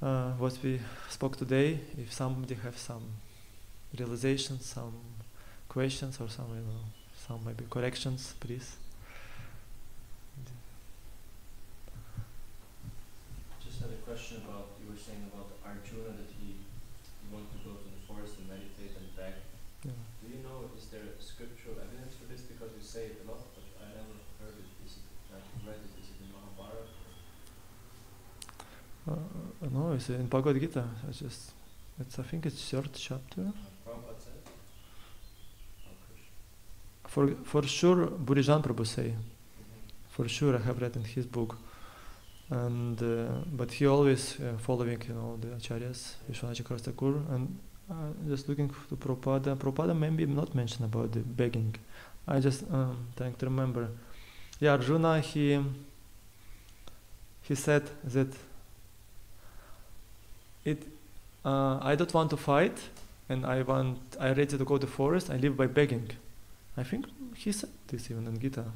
what we spoke today. If somebody have some realizations, some questions, or some maybe corrections, please. Just had a question about, you were saying about Arjuna, that he wanted to go to the forest and meditate and beg. Yeah. Do you know, is there scriptural evidence for this? Because you say it a lot, but I never heard it. Is it like read it? Is it in Mahabharata? No, it's in Bhagavad Gita. I think it's third chapter. Prabhupada said it? Oh, Krishna. For sure, Burijan Prabhu say. For sure, I have read in his book. And but he always following the acharyas, Ekachakra Dasa, and just looking to Prabhupada. Prabhupada maybe not mention about the begging. I just trying to remember. Yeah, Arjuna, he said that I don't want to fight, and I ready to go to the forest. I live by begging. I think he said this even in Gita,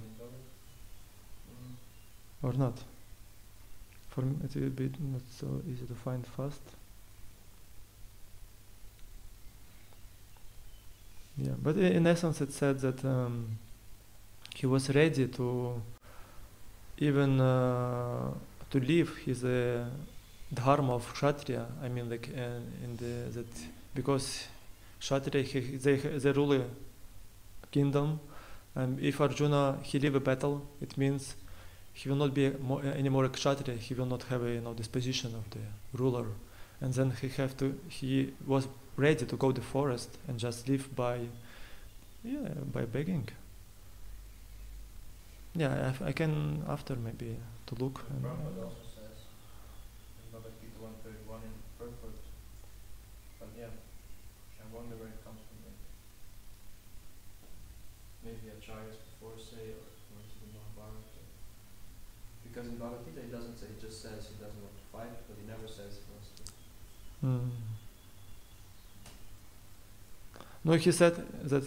or not. For me, it will be not so easy to find fast. Yeah, but in essence, it said that he was ready to even to leave his dharma of Kshatriya. I mean, like in the that because Kshatriya they rule a kingdom, and if Arjuna he leave a battle, it means he will not be anymore a Kshatriya. He will not have a this position of the ruler, and then he was ready to go to the forest and just live by begging. Yeah, I can after maybe to look. Prabhupada also says in Bhagavad Gita 131 in purport, but yeah, I wonder where it comes from. Maybe Acharyas before say, or is it in Mahabharata? Because in Bhagavad Gita he doesn't say, he just says he doesn't want to fight, but he never says he wants to. No, he said that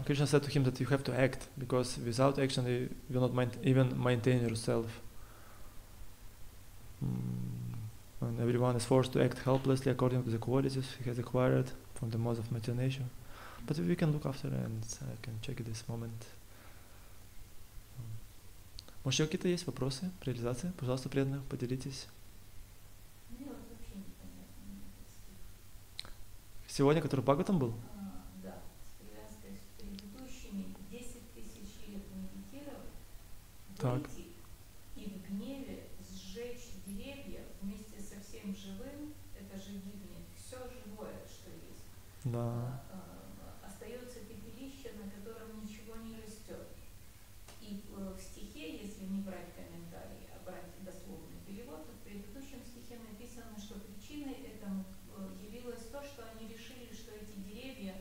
Krishna said to him that you have to act, because without action you will not even maintain yourself. And everyone is forced to act helplessly according to the qualities he has acquired from the modes of material nature. But we can look after and I can check this moment. Может, еще какие-то есть вопросы по реализации? Пожалуйста, преданные, поделитесь. Сегодня, который Бхагаватам был? Да, с привязкой с предыдущими 10 тысяч лет медитировать, выйти и в гневе сжечь деревья вместе со всем живым, это же гибнет все живое, что есть. Да. Остается пепелище, на котором ничего не растет. И в стихе, если не брать комментарий, а брать дословный перевод, то в предыдущем стихе написано, что причиной этому явилось то, что они решили, что эти деревья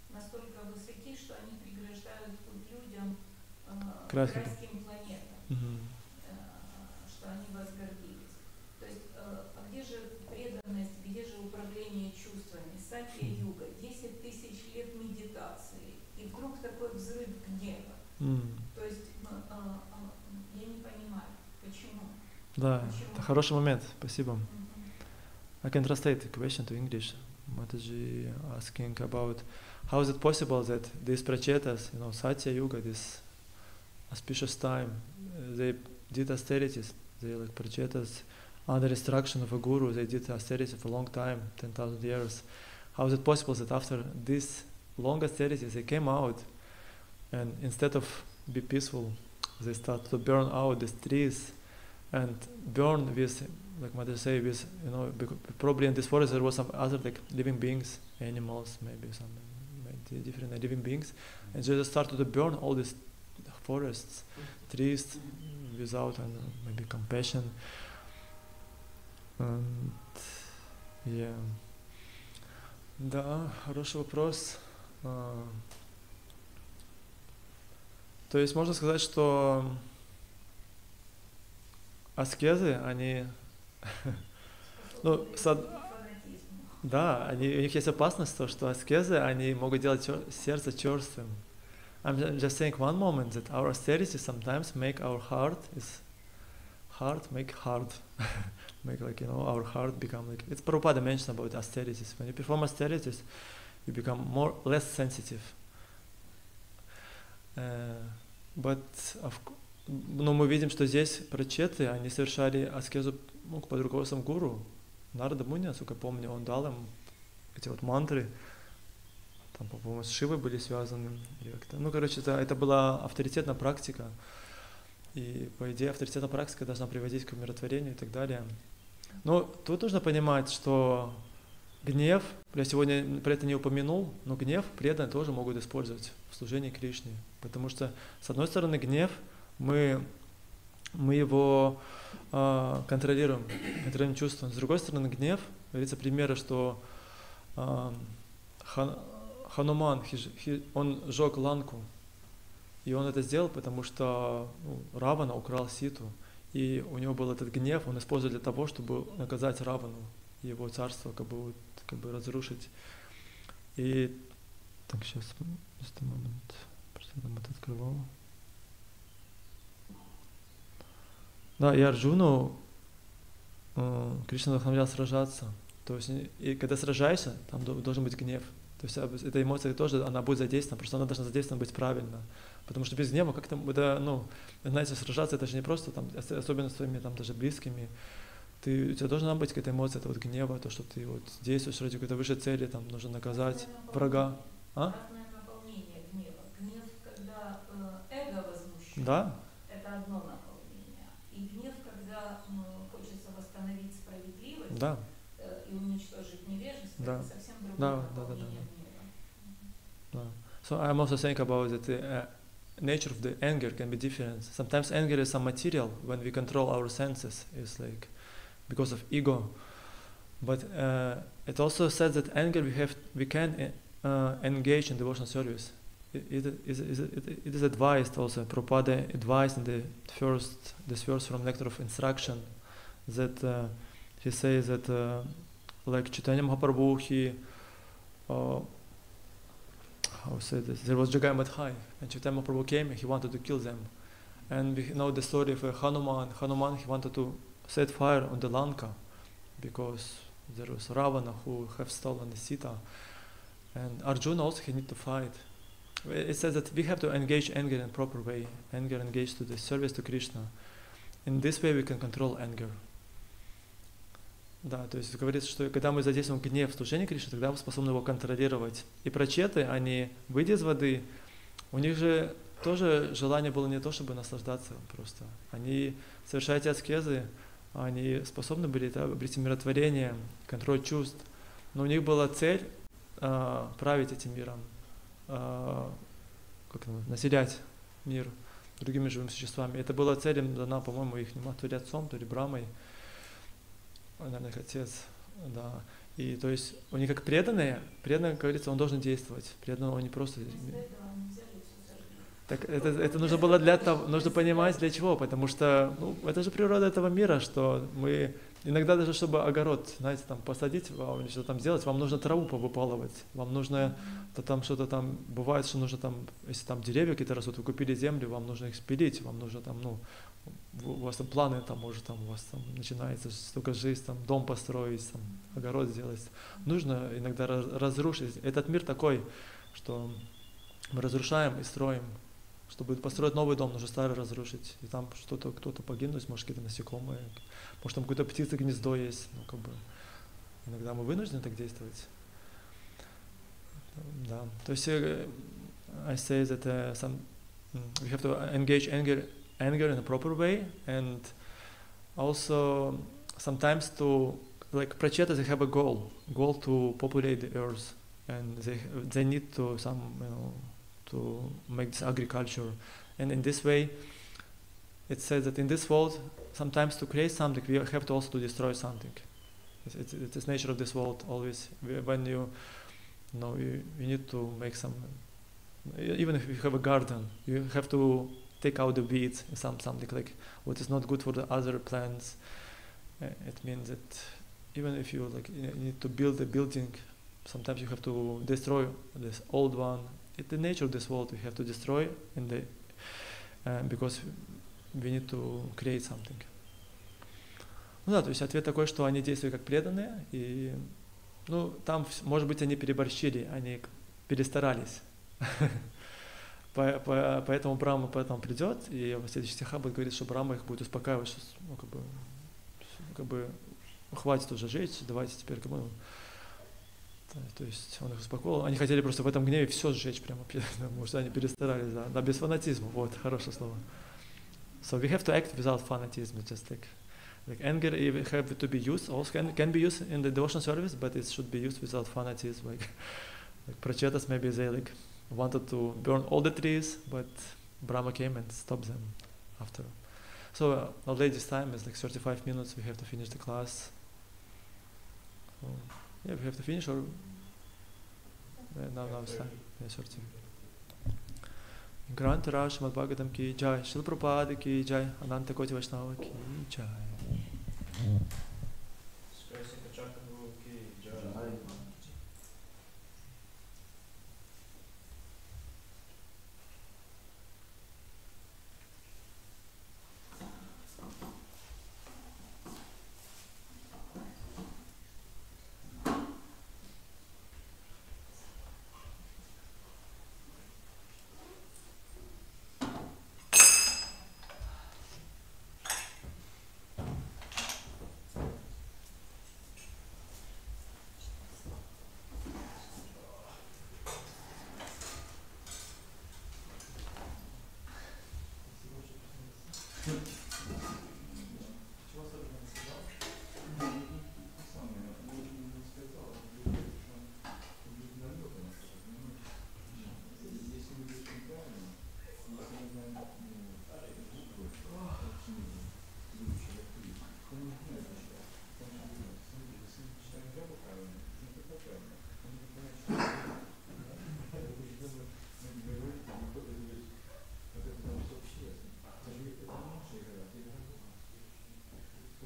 настолько высоки, что они преграждают путь людям к райским планетам, что они возгордились. То есть, а где же преданность, где же управление чувствами? Сатья-юга, 10 тысяч лет медитации, и вдруг такой взрыв гнева. То есть, я не понимаю, почему. Да, это хороший момент, спасибо. I can translate the question to English. Mataji asking about how is it possible that these prachetas, Satya Yuga, this auspicious time, they did austerities. They like prachetas under instruction of a guru. They did austerities for a long time, 10,000 years. How is it possible that after this long austerities they came out and instead of be peaceful, they start to burn out these trees and burn with, like Mother say, with probably in this forest there was some other like living beings, animals, maybe some different living beings, and they just started to burn all these forests, trees, without maybe compassion. And yeah, да, хороший вопрос. То есть можно сказать, что аскезы, они, да, у них есть опасность, что аскезы, они могут делать сердце черствым. I'm just saying one moment that our austerities sometimes make our heart make hard, make like our heart become like. It's Prabhupada mentioned about austerities. When you perform austerities, you become less sensitive. Но мы видим, что здесь прачеты, они совершали аскезу под руководством гуру. Нарада Муни, насколько я помню, он дал им эти мантры, там, по-моему, с Шивой были связаны. Это была авторитетная практика. И, по идее, авторитетная практика должна приводить к умиротворению и так далее. Но тут нужно понимать, что гнев, я сегодня про это не упомянул, но гнев преданные тоже могут использовать в служении Кришне. Потому что, с одной стороны, гнев, мы его контролируем чувством. С другой стороны, гнев, говорится примеры, что Хануман, он сжег ланку, и он это сделал, потому что Равана украл Ситу, и у него был этот гнев, он использовал для того, чтобы наказать Равану, его царство как бы разрушить. И так, сейчас, just a moment, просто я там это открывал. Да, и Арджуну Кришна вдохновлял сражаться. То есть, и когда сражаешься, там должен быть гнев. То есть эта эмоция тоже, она будет задействована, просто она должна задействована быть правильно. Потому что без гнева как-то, знаете, сражаться, это же не просто, там, особенно с своими там, даже близкими, у тебя должна быть какая-то эмоция, это вот гнева, то, что ты вот действуешь ради какой-то высшей цели, там нужно наказать врага. Разное наполнение гнева. Гнев, когда эго возмущено, Да? это одно наполнение. И гнев, когда хочется восстановить справедливость Да. И уничтожить невежество, Да. это совсем другое Да, наполнение гнева. Да. So I'm also saying about that the nature of the anger can be different. Sometimes anger is some material when we control our senses, is like because of ego. But it also says that anger we can engage in devotional service. It is advised also. Prabhupada advised in this verse from Nectar of Instruction that he says that like Chaitanya Mahaprabhu, he how say this? There was Jagai Madhai, and Chaitanya Mahaprabhu came and he wanted to kill them. And we know the story of Hanuman. Hanuman, he wanted to set fire on the Lanka because there was Ravana who have stolen the Sita. And Arjuna also, he need to fight. It says that we have to engage anger in proper way. Anger engaged to the service to Krishna. In this way we can control anger. Да, то есть говорится, что когда мы задействуем гнев в служении Кришны, тогда мы способны его контролировать. И прачеты, они, выйдя из воды, у них же тоже желание было не то, чтобы наслаждаться просто. Они, совершая эти аскезы, они способны были обрести миротворение, контроль чувств. Но у них была цель править этим миром, населять мир другими живыми существами. Это была цель им дана, по-моему, их то ли отцом, то ли Брамой. Наверное, их отец, да. И то есть у них как преданный, как говорится, он должен действовать. Преданный он не просто. Так это нужно было для того, нужно понимать для чего, потому что это же природа этого мира, что мы иногда даже чтобы огород, знаете, там посадить, или что-то там сделать, вам нужно траву повыпалывать, вам нужно там что-то там бывает, что нужно там, если там деревья какие-то растут, вы купили землю, вам нужно их спилить, вам нужно там, у вас там планы, там, может, там, у вас там начинается столько жизнь, там, дом построить, там, огород сделать. Нужно иногда разрушить. Этот мир такой, что мы разрушаем и строим. Чтобы построить новый дом, нужно старый разрушить. И там кто-то погибнуть, может, какие-то насекомые, может, там какое-то птица гнездо есть. Иногда мы вынуждены так действовать. Да. То есть, I say that we have to engage anger in a proper way, and also sometimes to, like prachetas, they have a goal to populate the earth, and they need to to make this agriculture, and in this way it says that in this world sometimes to create something we have to also to destroy something. It's nature of this world always. When you need to make some, even if you have a garden, you have to take out the weeds, something like what is not good for the other plants. It means that even if you need to build a building, sometimes you have to destroy this old one. It's the nature of this world. We have to destroy because we need to create something. Ну да, то есть ответ такой, что они действуют как преданные, и там, может быть, они переборщили, они перестарались. Поэтому Брахма потом придет, и в следующих стихах будет говорить, что Брахма их будет успокаивать, что хватит уже жечь, давайте теперь то есть он их успокоил. Они хотели просто в этом гневе все сжечь прямо, потому что они перестарались, да, без фанатизма. Вот, хорошее слово. So we have to act without fanatism, just like anger have to be used, also can be used in the devotional service, but it should be used without fanatism. Like prachetas, maybe they wanted to burn all the trees, but Brahma came and stopped them after. So our lady's time is 35 minutes. We have to finish the class. So, yeah, we have to finish, or now it's time. Yeah, 30. Grant Raj Srimad Bhagavatam ki jai, Srila Prabhupada ki jai, Ananta Koti Vaishnava ki jai. Ekachakra Dasa ki jai.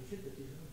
звучит до тяжело.